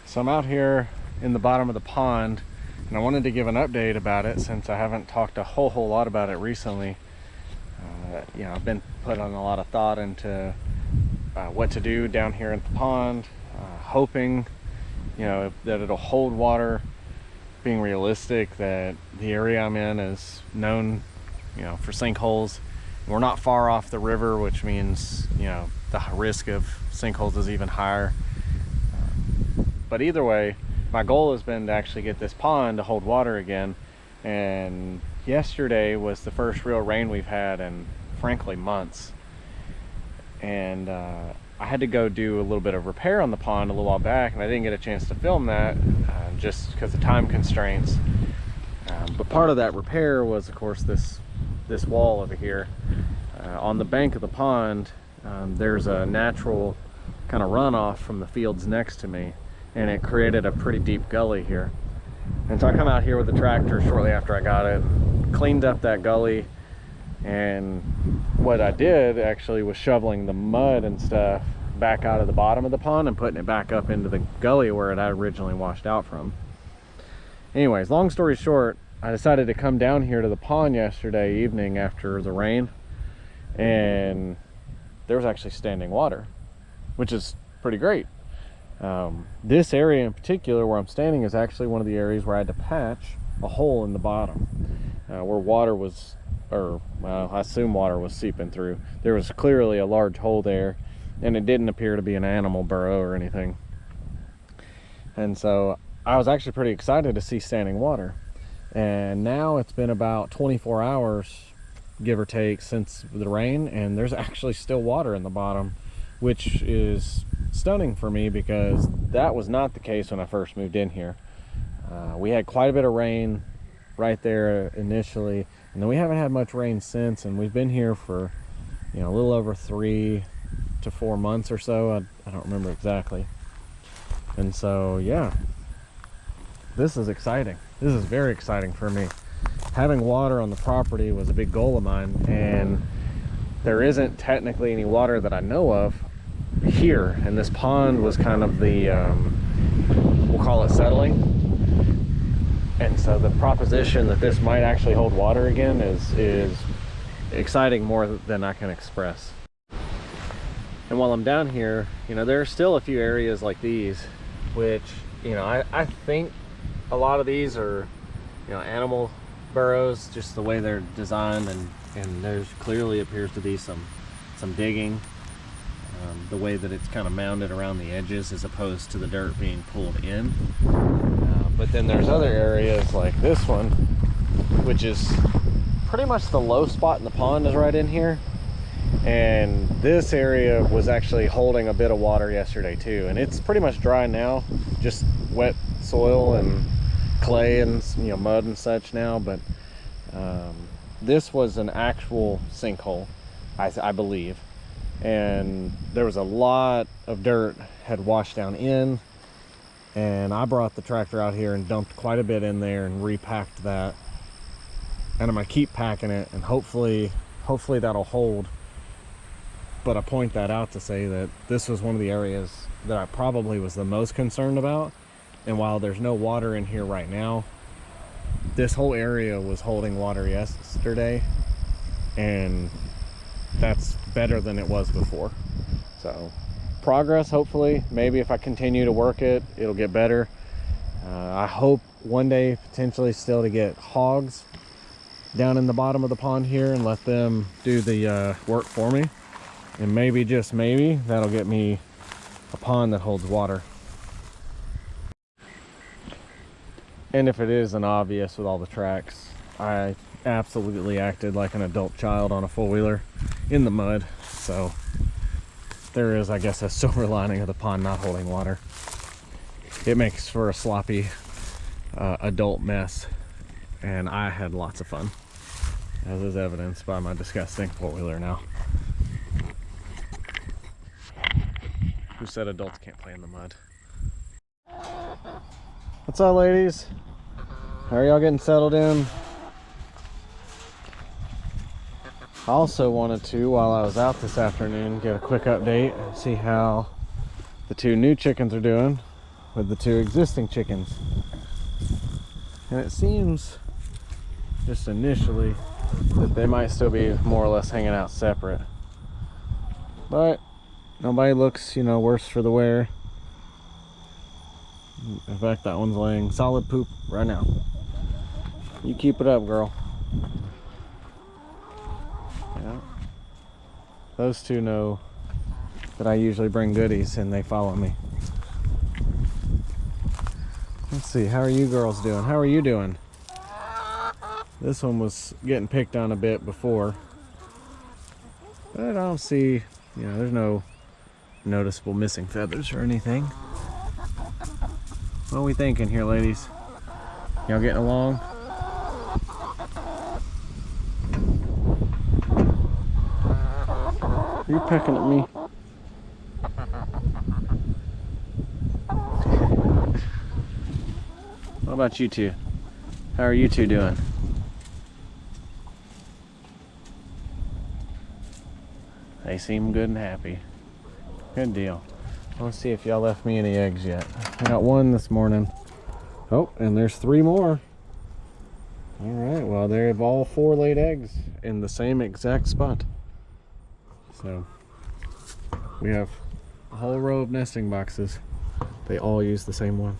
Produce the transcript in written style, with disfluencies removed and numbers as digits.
So I'm out here in the bottom of the pond, and I wanted to give an update about it since I haven't talked a whole lot about it recently. I've been putting a lot of thought into what to do down here in the pond, hoping, that it'll hold water, being realistic that the area I'm in is known, for sinkholes. We're not far off the river, which means, the risk of sinkholes is even higher. But either way, my goal has been to actually get this pond to hold water again. And yesterday was the first real rain we've had in, frankly, months. And I had to go do a little bit of repair on the pond a little while back, and I didn't get a chance to film that just because of time constraints. But part of that repair was, of course, this wall over here. On the bank of the pond, there's a natural kind of runoff from the fields next to me, and it created a pretty deep gully here. And so I come out here with the tractor shortly after I got it, cleaned up that gully, and what I did actually was shoveling the mud and stuff back out of the bottom of the pond and putting it back up into the gully where it had originally washed out from. Anyways, long story short, I decided to come down here to the pond yesterday evening after the rain, and there was actually standing water, which is pretty great. This area in particular where I'm standing is actually one of the areas where I had to patch a hole in the bottom where water was, I assume water was seeping through. There was clearly a large hole there, and it didn't appear to be an animal burrow or anything. And so I was actually pretty excited to see standing water. And now it's been about 24 hours, give or take, since the rain, and there's actually still water in the bottom, which is stunning for me because that was not the case when I first moved in here. We had quite a bit of rain right there initially, and then we haven't had much rain since, and we've been here for a little over 3 to 4 months or so. I don't remember exactly. And so yeah, this is exciting. This is very exciting for me. Having water on the property was a big goal of mine, and there isn't technically any water that I know of here, and this pond was kind of the we'll call it settling. And so the proposition that this might actually hold water again is exciting more than I can express. And while I'm down here, there are still a few areas like these which I think a lot of these are animal burrows, just the way they're designed, and there's clearly appears to be some digging. The way that it's kind of mounded around the edges as opposed to the dirt being pulled in. But then there's other areas like this one, which is pretty much the low spot in the pond is right in here. And this area was actually holding a bit of water yesterday too. And it's pretty much dry now, just wet soil and clay and mud and such now. But this was an actual sinkhole, I believe. And there was a lot of dirt had washed down in, and I brought the tractor out here and dumped quite a bit in there and repacked that, and I'm gonna keep packing it, and hopefully that'll hold. But I point that out to say that this was one of the areas that I probably was the most concerned about, and while there's no water in here right now, this whole area was holding water yesterday, and that's better than it was before. So progress, hopefully. Maybe if I continue to work it, it'll get better. I hope one day potentially still to get hogs down in the bottom of the pond here and let them do the work for me, and maybe, just maybe, that'll get me a pond that holds water. And if it isn't obvious with all the tracks, I absolutely acted like an adult child on a four-wheeler in the mud. So there is, I guess, a silver lining of the pond not holding water. It makes for a sloppy adult mess, and I had lots of fun, as is evidenced by my disgusting four-wheeler now. Who said adults can't play in the mud? What's up, ladies? How are y'all getting settled in? I also wanted to, while I was out this afternoon, get a quick update and see how the two new chickens are doing. with the 2 existing chickens. And it seems, just initially, that they might still be more or less hanging out separate. But nobody looks, you know, worse for the wear. In fact, that one's laying solid poop right now. You keep it up, girl. Yeah. Those 2 know that I usually bring goodies and they follow me. Let's see, how are you girls doing? How are you doing? This one was getting picked on a bit before. But I don't see, you know, there's no noticeable missing feathers or anything. What are we thinking here, ladies? Y'all getting along? You're pecking at me. What about you 2? How are you 2 doing? They seem good and happy. Good deal. Let's see if y'all left me any eggs yet. I got 1 this morning. Oh, and there's 3 more. All right, well, they've all 4 laid eggs in the same exact spot. So we have a whole row of nesting boxes. They all use the same one.